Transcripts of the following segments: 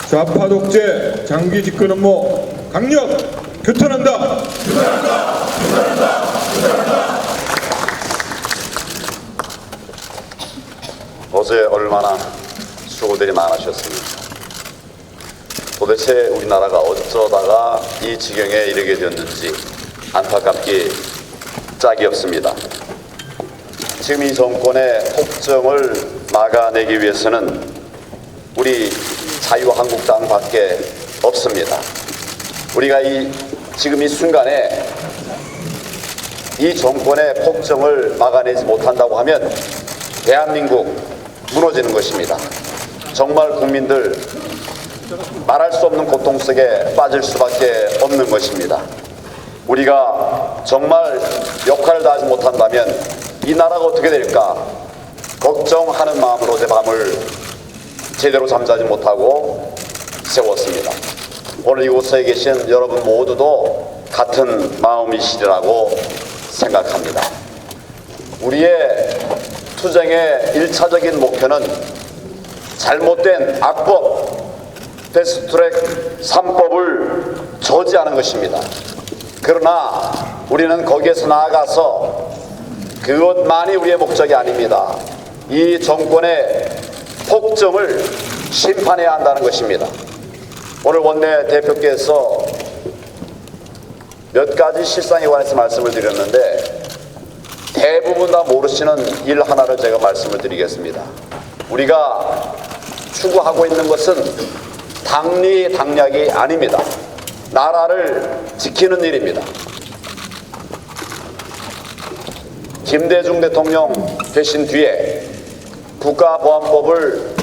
좌파 독재 장기 집권 업무 강력 규탄한다. 어제 얼마나 수고들이 많으셨습니까? 도대체 우리나라가 어쩌다가 이 지경에 이르게 되었는지 안타깝기 짝이 없습니다. 지금 이 정권의 폭정을 막아내기 위해서는 우리 자유한국당밖에 없습니다. 우리가 지금 이 순간에 이 정권의 폭정을 막아내지 못한다고 하면 대한민국 무너지는 것입니다. 정말 국민들 말할 수 없는 고통 속에 빠질 수밖에 없는 것입니다. 우리가 정말 역할을 다하지 못한다면 이 나라가 어떻게 될까 걱정하는 마음으로 어제 밤을 제대로 잠자지 못하고 세웠습니다. 오늘 이곳에 계신 여러분 모두도 같은 마음이시리라고 생각합니다. 우리의 투쟁의 1차적인 목표는 잘못된 악법 패스트트랙 3법을 저지하는 것입니다. 그러나 우리는 거기에서 나아가서 그것만이 우리의 목적이 아닙니다. 이 정권의 폭정을 심판해야 한다는 것입니다. 오늘 원내대표께서 몇 가지 실상에 관해서 말씀을 드렸는데 대부분 다 모르시는 일 하나를 제가 말씀을 드리겠습니다. 우리가 추구하고 있는 것은 당리당략이 아닙니다. 나라를 지키는 일입니다. 김대중 대통령 되신 뒤에 국가보안법을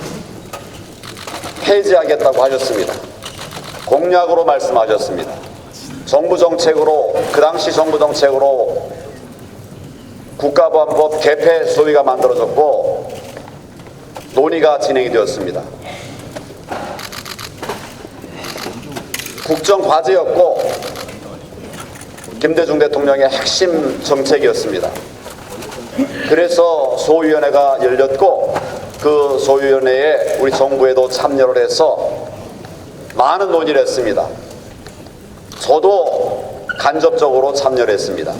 폐지하겠다고 하셨습니다. 공약으로 말씀하셨습니다. 정부 정책으로, 그 당시 정부 정책으로 국가보안법 개폐 소위가 만들어졌고 논의가 진행이 되었습니다. 국정과제였고 김대중 대통령의 핵심 정책이었습니다. 그래서 소위원회가 열렸고 그 소위원회에 우리 정부에도 참여를 해서 많은 논의를 했습니다. 저도 간접적으로 참여를 했습니다.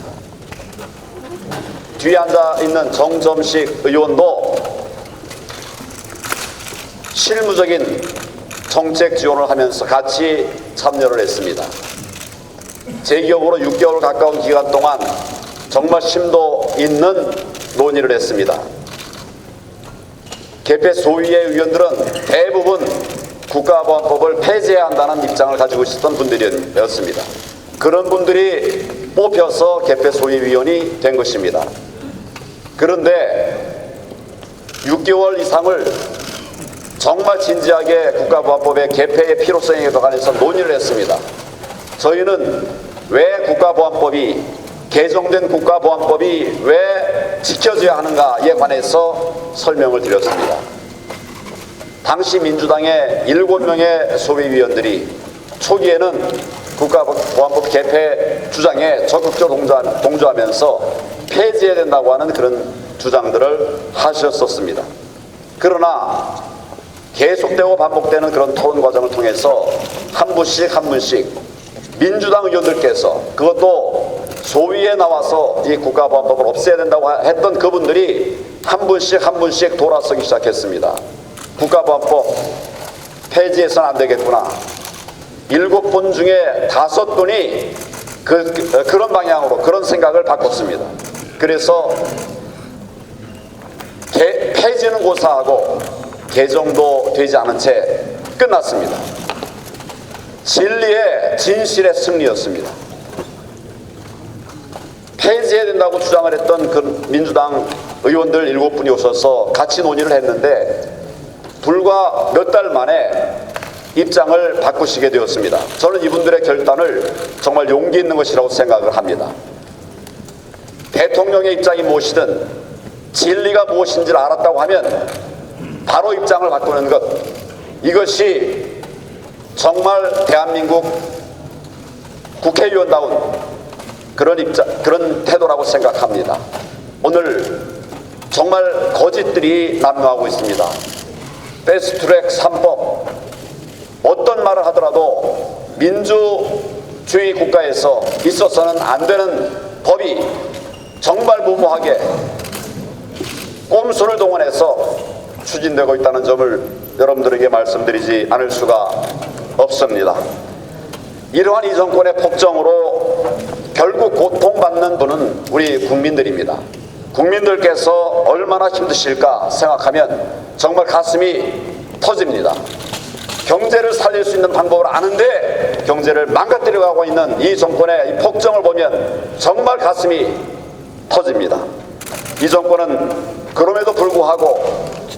뒤에 앉아있는 정점식 의원도 실무적인 정책 지원을 하면서 같이 참여를 했습니다. 제 기억으로 6개월 가까운 기간 동안 정말 심도 있는 논의를 했습니다. 개폐 소위의 의원들은 대부분 국가보안법을 폐지해야 한다는 입장을 가지고 있었던 분들이었습니다. 그런 분들이 뽑혀서 개폐 소위위원이 된 것입니다. 그런데 6개월 이상을 정말 진지하게 국가보안법의 개폐의 필요성에 관해서 논의를 했습니다. 저희는 왜 국가보안법이 개정된 국가보안법이 왜 지켜져야 하는가에 관해서 설명을 드렸습니다. 당시 민주당의 7명의 소위위원들이 초기에는 국가보안법 개폐 주장에 적극적으로 동조하면서 폐지해야 된다고 하는 그런 주장들을 하셨었습니다. 그러나 계속되고 반복되는 그런 토론 과정을 통해서 한 분씩 민주당 의원들께서, 그것도 소위에 나와서 이 국가보안법을 없애야 된다고 했던 그분들이 한 분씩 돌아서기 시작했습니다. 국가보안법 폐지해서는 안 되겠구나. 7분 중에 5분이 그런 방향으로, 그런 생각을 바꿨습니다. 그래서 폐지는 고사하고 개정도 되지 않은 채 끝났습니다. 진리의 진실의 승리였습니다. 폐지해야 된다고 주장을 했던 그 민주당 의원들 7분이 오셔서 같이 논의를 했는데 불과 몇 달 만에 입장을 바꾸시게 되었습니다. 저는 이분들의 결단을 정말 용기 있는 것이라고 생각을 합니다. 대통령의 입장이 무엇이든 진리가 무엇인지를 알았다고 하면 바로 입장을 바꾸는 것, 이것이 정말 대한민국 국회의원다운 그런 태도라고 생각합니다. 오늘 정말 거짓들이 난무하고 있습니다. 패스트트랙 3법, 어떤 말을 하더라도 민주주의 국가에서 있어서는 안 되는 법이 정말 무모하게 꼼수를 동원해서 추진되고 있다는 점을 여러분들에게 말씀드리지 않을 수가 없습니다. 이러한 이 정권의 폭정으로 결국 고통받는 분은 우리 국민들입니다. 국민들께서 얼마나 힘드실까 생각하면 정말 가슴이 터집니다. 경제를 살릴 수 있는 방법을 아는데 경제를 망가뜨려가고 있는 이 정권의 이 폭정을 보면 정말 가슴이 터집니다. 이 정권은 그럼에도 불구하고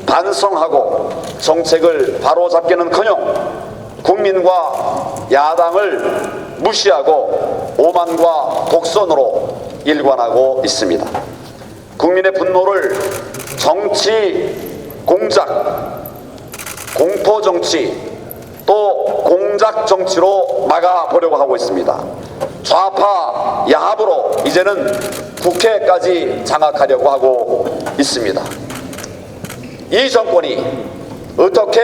반성하고 정책을 바로잡기는커녕 국민과 야당을 무시하고 오만과 독선으로 일관하고 있습니다. 국민의 분노를 정치 공작, 공포 정치, 또 공작 정치로 막아보려고 하고 있습니다. 좌파 야합으로 이제는 국회까지 장악하려고 하고 있습니다. 이 정권이 어떻게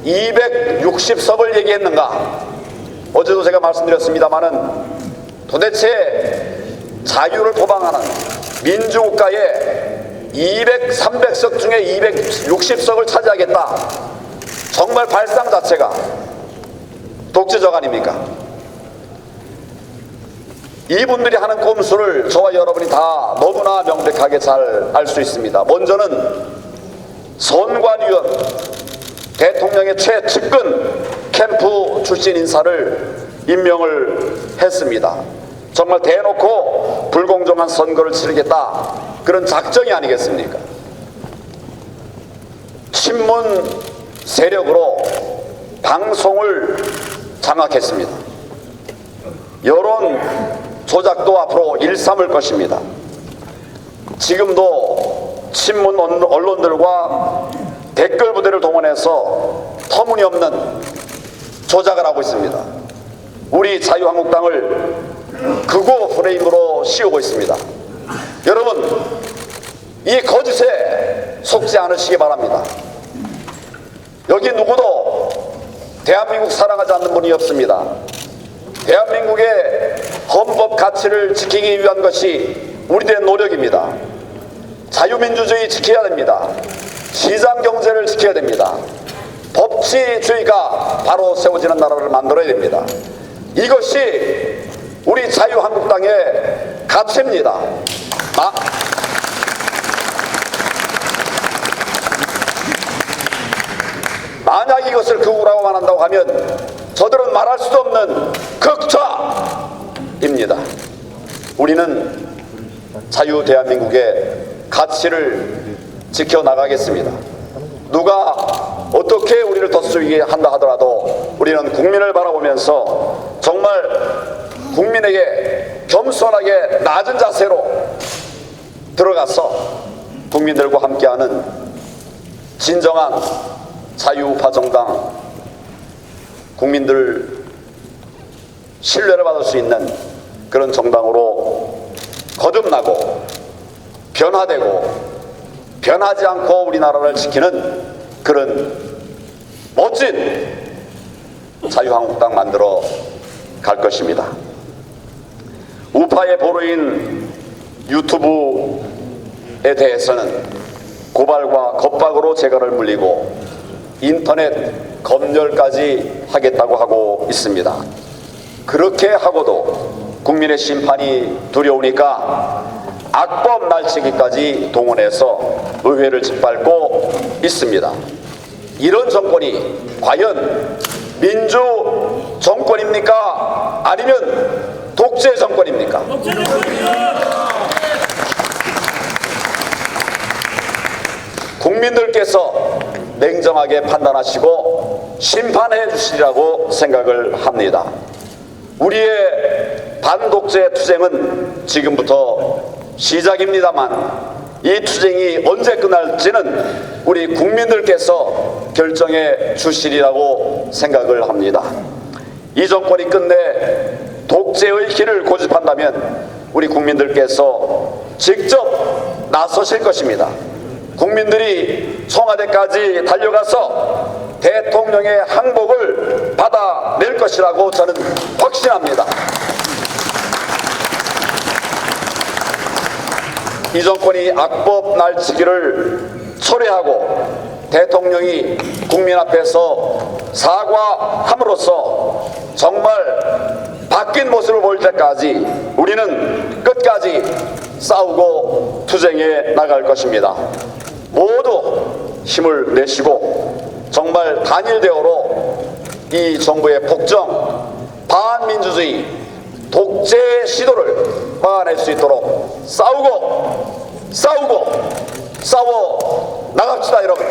260석을 얘기했는가? 어제도 제가 말씀드렸습니다마는 도대체 자유를 도방하는 민주국가에 300석 중에 260석을 차지하겠다. 정말 발상 자체가 독재적 아닙니까? 이분들이 하는 꼼수를 저와 여러분이 다 너무나 명백하게 잘 알 수 있습니다. 먼저는 선관위원, 대통령의 최측근 캠프 출신 인사를 임명을 했습니다. 정말 대놓고 불공정한 선거를 치르겠다, 그런 작정이 아니겠습니까? 친문 세력으로 방송을 장악했습니다. 여론 조작도 앞으로 일삼을 것입니다. 지금도 친문 언론들과 댓글 부대를 동원해서 터무니없는 조작을 하고 있습니다. 우리 자유한국당을 극우 프레임으로 씌우고 있습니다. 여러분, 이 거짓에 속지 않으시기 바랍니다. 여기 누구도 대한민국 사랑하지 않는 분이 없습니다. 대한민국의 헌법 가치를 지키기 위한 것이 우리들의 노력입니다. 자유민주주의 지켜야 됩니다. 시장경제를 지켜야 됩니다. 법치주의가 바로 세워지는 나라를 만들어야 됩니다. 이것이 우리 자유한국당의 가치입니다. 만약 이것을 극우라고만 한다고 하면 저들은 말할 수도 없는 극좌입니다. 우리는 자유 대한민국의 가치를 지켜나가겠습니다. 누가 어떻게 우리를 덧쓰게 한다 하더라도 우리는 국민을 바라보면서 정말 국민에게 겸손하게 낮은 자세로 들어가서 국민들과 함께하는 진정한 자유우파 정당, 국민들 신뢰를 받을 수 있는 그런 정당으로 거듭나고 변화되고 변하지 않고 우리나라를 지키는 그런 멋진 자유한국당 만들어 갈 것입니다. 우파의 보루인 유튜브에 대해서는 고발과 겁박으로 재갈을 물리고 인터넷 검열까지 하겠다고 하고 있습니다. 그렇게 하고도 국민의 심판이 두려우니까 악법 날치기까지 동원해서 의회를 짓밟고 있습니다. 이런 정권이 과연 민주 정권입니까? 아니면 독재 정권입니까? 국민들께서 냉정하게 판단하시고 심판해 주시리라고 생각을 합니다. 우리의 반독재 투쟁은 지금부터 시작입니다만 이 투쟁이 언제 끝날지는 우리 국민들께서 결정해 주시리라고 생각을 합니다. 이 정권이 끝내 독재의 길을 고집한다면 우리 국민들께서 직접 나서실 것입니다. 국민들이 청와대까지 달려가서 대통령의 항복을 받아낼 것이라고 저는 확신합니다. 이 정권이 악법 날치기를 철회하고 대통령이 국민 앞에서 사과함으로써 정말 바뀐 모습을 보일 때까지 우리는 끝까지 싸우고 투쟁해 나갈 것입니다. 모두 힘을 내시고 정말 단일대오로 이 정부의 폭정, 반민주주의, 독재 시도를 막아낼 수 있도록 싸워 나갑시다, 여러분.